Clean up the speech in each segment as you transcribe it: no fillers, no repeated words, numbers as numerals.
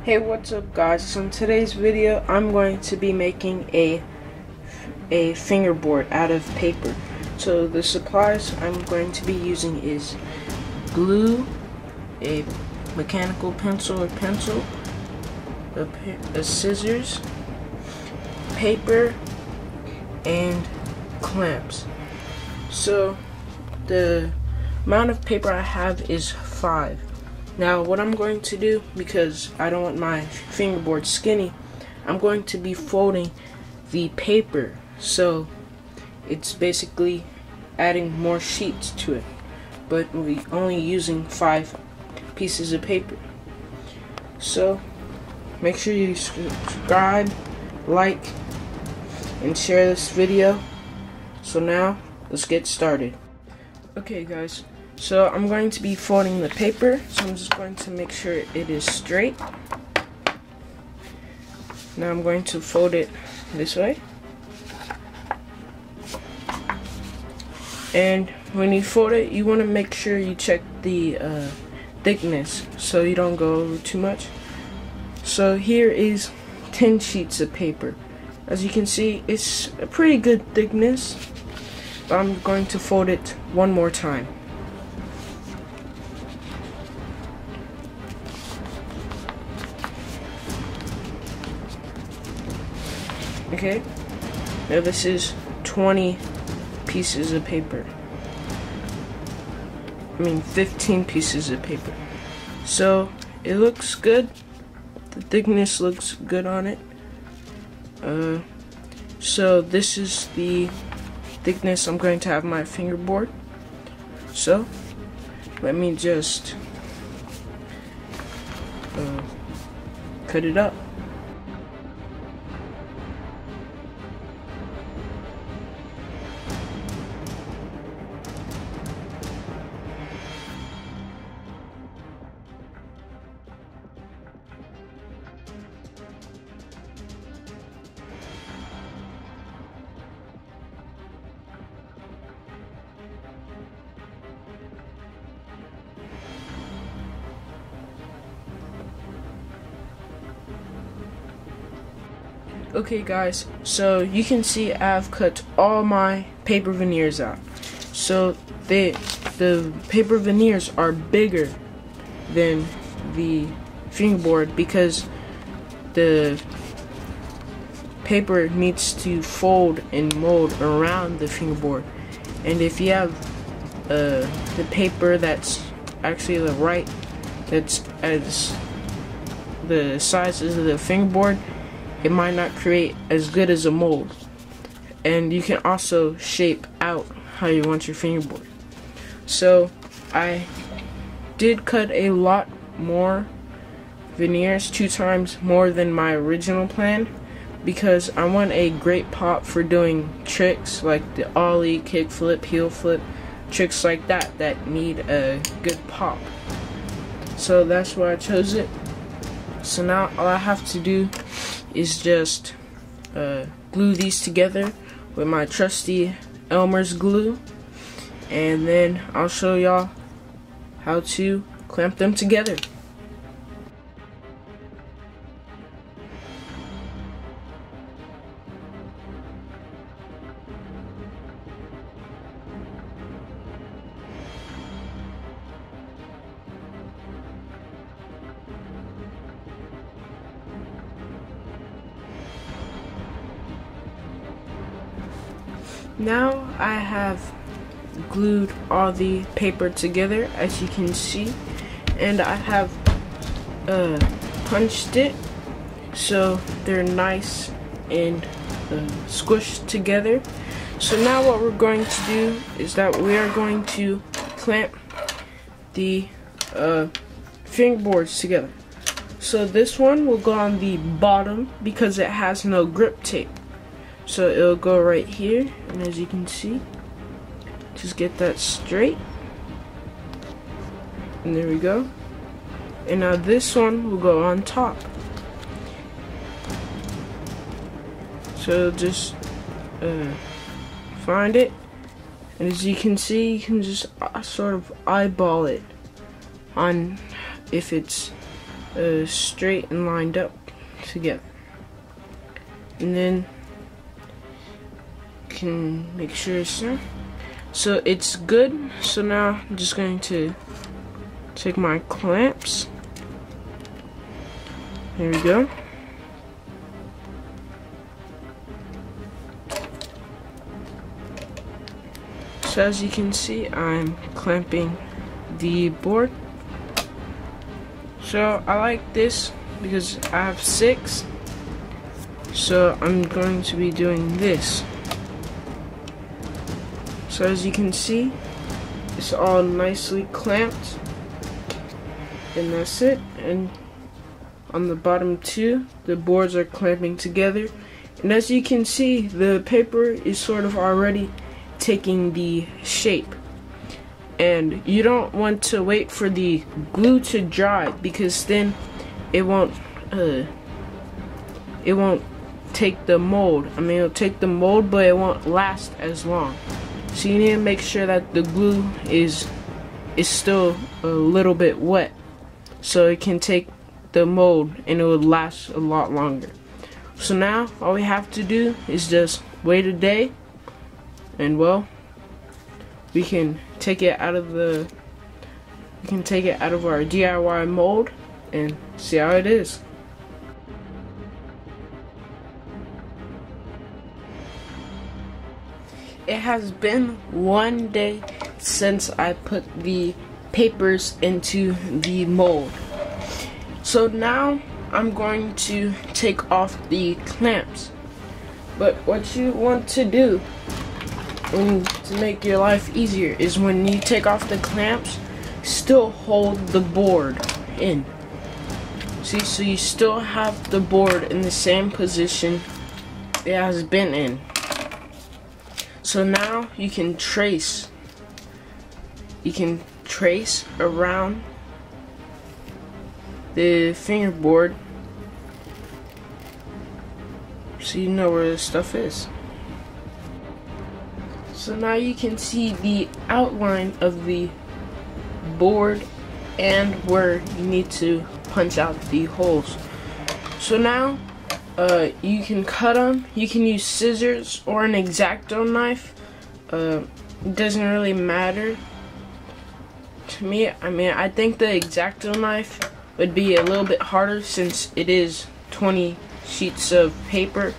Hey, what's up guys? So in today's video I'm going to be making a fingerboard out of paper. So the supplies I'm going to be using is glue, a mechanical pencil or pencil, a scissors, paper, and clamps. So the amount of paper I have is 5. Now what I'm going to do, because I don't want my fingerboard skinny, I'm going to be folding the paper, so it's basically adding more sheets to it, but we only using 5 pieces of paper. So make sure you subscribe, like, and share this video. So now let's get started. Okay guys, so I'm going to be folding the paper, so I'm just going to make sure it is straight. Now I'm going to fold it this way. And when you fold it, you want to make sure you check the thickness so you don't go over too much. So here is 10 sheets of paper. As you can see, it's a pretty good thickness, but I'm going to fold it one more time. Okay, now this is 20 pieces of paper. 15 pieces of paper. So it looks good. The thickness looks good on it. So this is the thickness I'm going to have my fingerboard. So let me just cut it up. Okay guys, so you can see I've cut all my paper veneers out. So the paper veneers are bigger than the fingerboard because the paper needs to fold and mold around the fingerboard. And if you have the paper that's actually that's as the size of the fingerboard, it might not create as good as a mold. And you can also shape out how you want your fingerboard. So I did cut a lot more veneers, 2 times more than my original plan, because I want a great pop for doing tricks like the ollie, kick flip, heel flip, tricks like that need a good pop. So that's why I chose it. So now all I have to do is just glue these together with my trusty Elmer's glue, and then I'll show y'all how to clamp them together. Now I have glued all the paper together, as you can see, and I have punched it so they're nice and squished together. So now what we're going to do is that we are going to clamp the fingerboards together. So this one will go on the bottom because it has no grip tape. So it'll go right here, and as you can see, just get that straight, and there we go. And now this one will go on top. So just find it, and as you can see, you can just sort of eyeball it on if it's straight and lined up together. And then you can make sure it's done. So it's good. So now I'm just going to take my clamps. There we go. So as you can see, I'm clamping the board. So I like this because I have 6. So I'm going to be doing this. So as you can see, it's all nicely clamped. And that's it. And on the bottom 2, the boards are clamping together. And as you can see, the paper is sort of already taking the shape. And you don't want to wait for the glue to dry, because then it won't take the mold. I mean, it'll take the mold, but it won't last as long. So you need to make sure that the glue is still a little bit wet, so it can take the mold and it will last a lot longer. So now all we have to do is just wait a day, and well, we can take it out of our DIY mold and see how it is. It has been 1 day since I put the papers into the mold. So now I'm going to take off the clamps. But what you want to do to make your life easier is when you take off the clamps, still hold the board in. See, so you still have the board in the same position it has been in. So now you can trace around the fingerboard so you know where the stuff is. So now you can see the outline of the board and where you need to punch out the holes. So now you can cut them. You can use scissors or an X-Acto knife. It doesn't really matter to me. I mean, I think the X-Acto knife would be a little bit harder since it is 20 sheets of paper,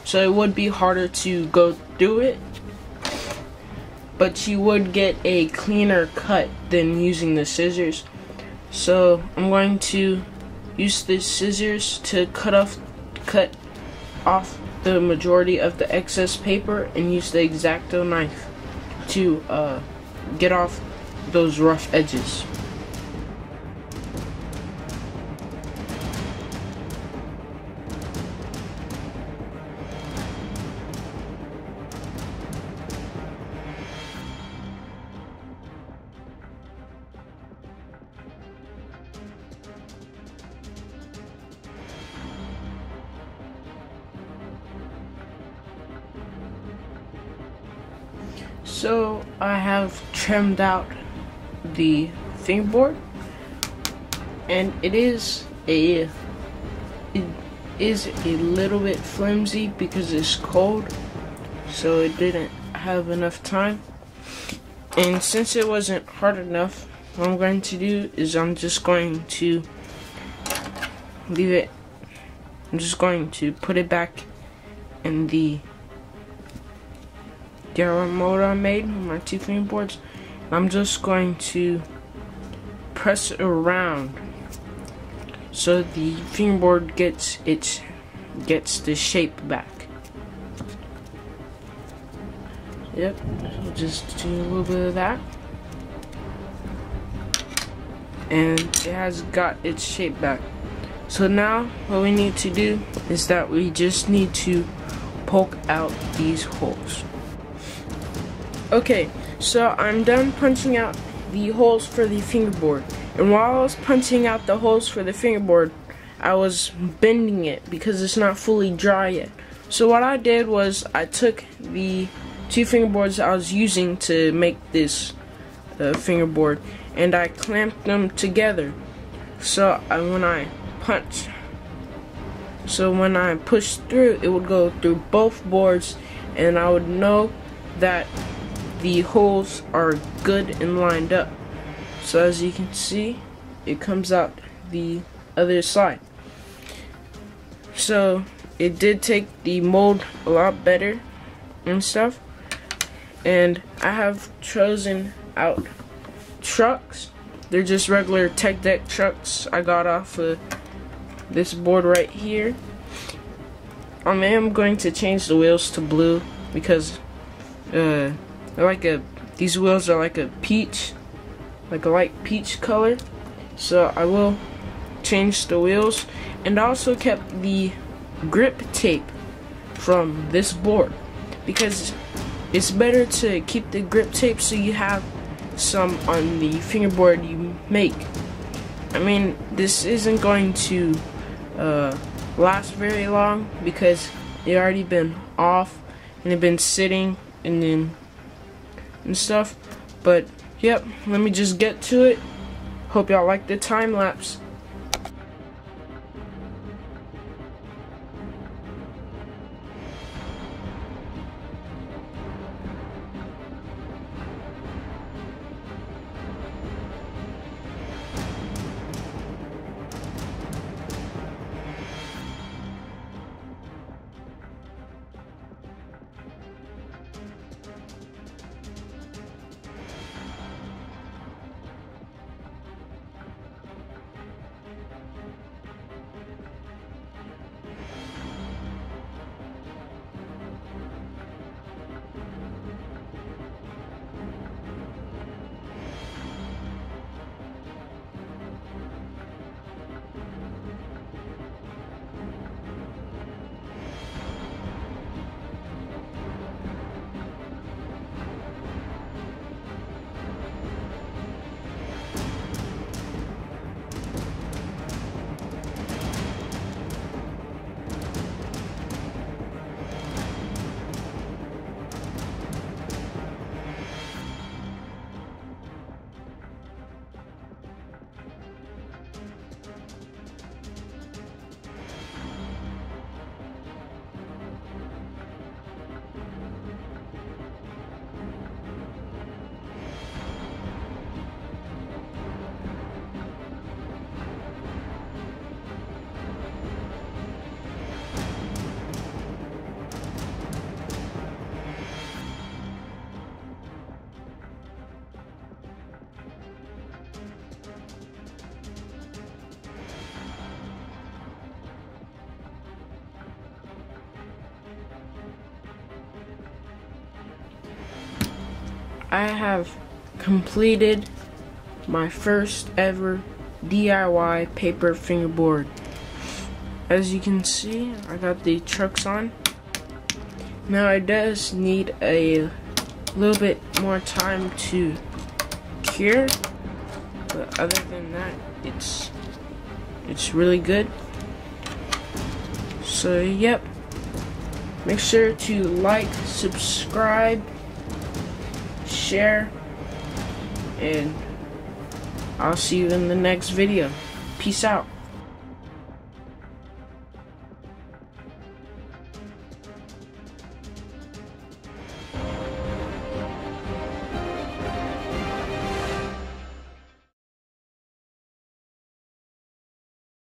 so it would be harder to go through it, but you would get a cleaner cut than using the scissors. So I'm going to use the scissors to cut off the majority of the excess paper, and use the X-Acto knife to get off those rough edges. So I have trimmed out the fingerboard, and it is a little bit flimsy because it's cold, so it didn't have enough time. And since it wasn't hard enough, what I'm going to do is I'm just going to leave it. I'm just going to put it back in the DIY mold I made with my 2 fingerboards. I'm just going to press it around so the fingerboard gets the shape back. Yep, so just do a little bit of that, and it has got its shape back. So now what we need to do is that we just need to poke out these holes. Okay, so I'm done punching out the holes for the fingerboard, and while I was punching out the holes for the fingerboard, I was bending it because it's not fully dry yet. So what I did was I took the 2 fingerboards I was using to make this fingerboard, and I clamped them together. So when I push through, it would go through both boards, and I would know that the holes are good and lined up. So as you can see, it comes out the other side. So it did take the mold a lot better and stuff. And I have chosen out trucks. They're just regular tech deck trucks I got off of this board right here. I am going to change the wheels to blue because these wheels are like a peach, like a light peach color. So I will change the wheels, and I also kept the grip tape from this board because it's better to keep the grip tape so you have some on the fingerboard you make. I mean, this isn't going to last very long because it already been off and it been sitting and stuff. But yep, let me just get to it. Hope y'all like the time lapse. I have completed my first ever DIY paper fingerboard. As you can see, I got the trucks on. Now it does need a little bit more time to cure, but other than that, it's really good. So yep, make sure to like, subscribe, share, and I'll see you in the next video. Peace out.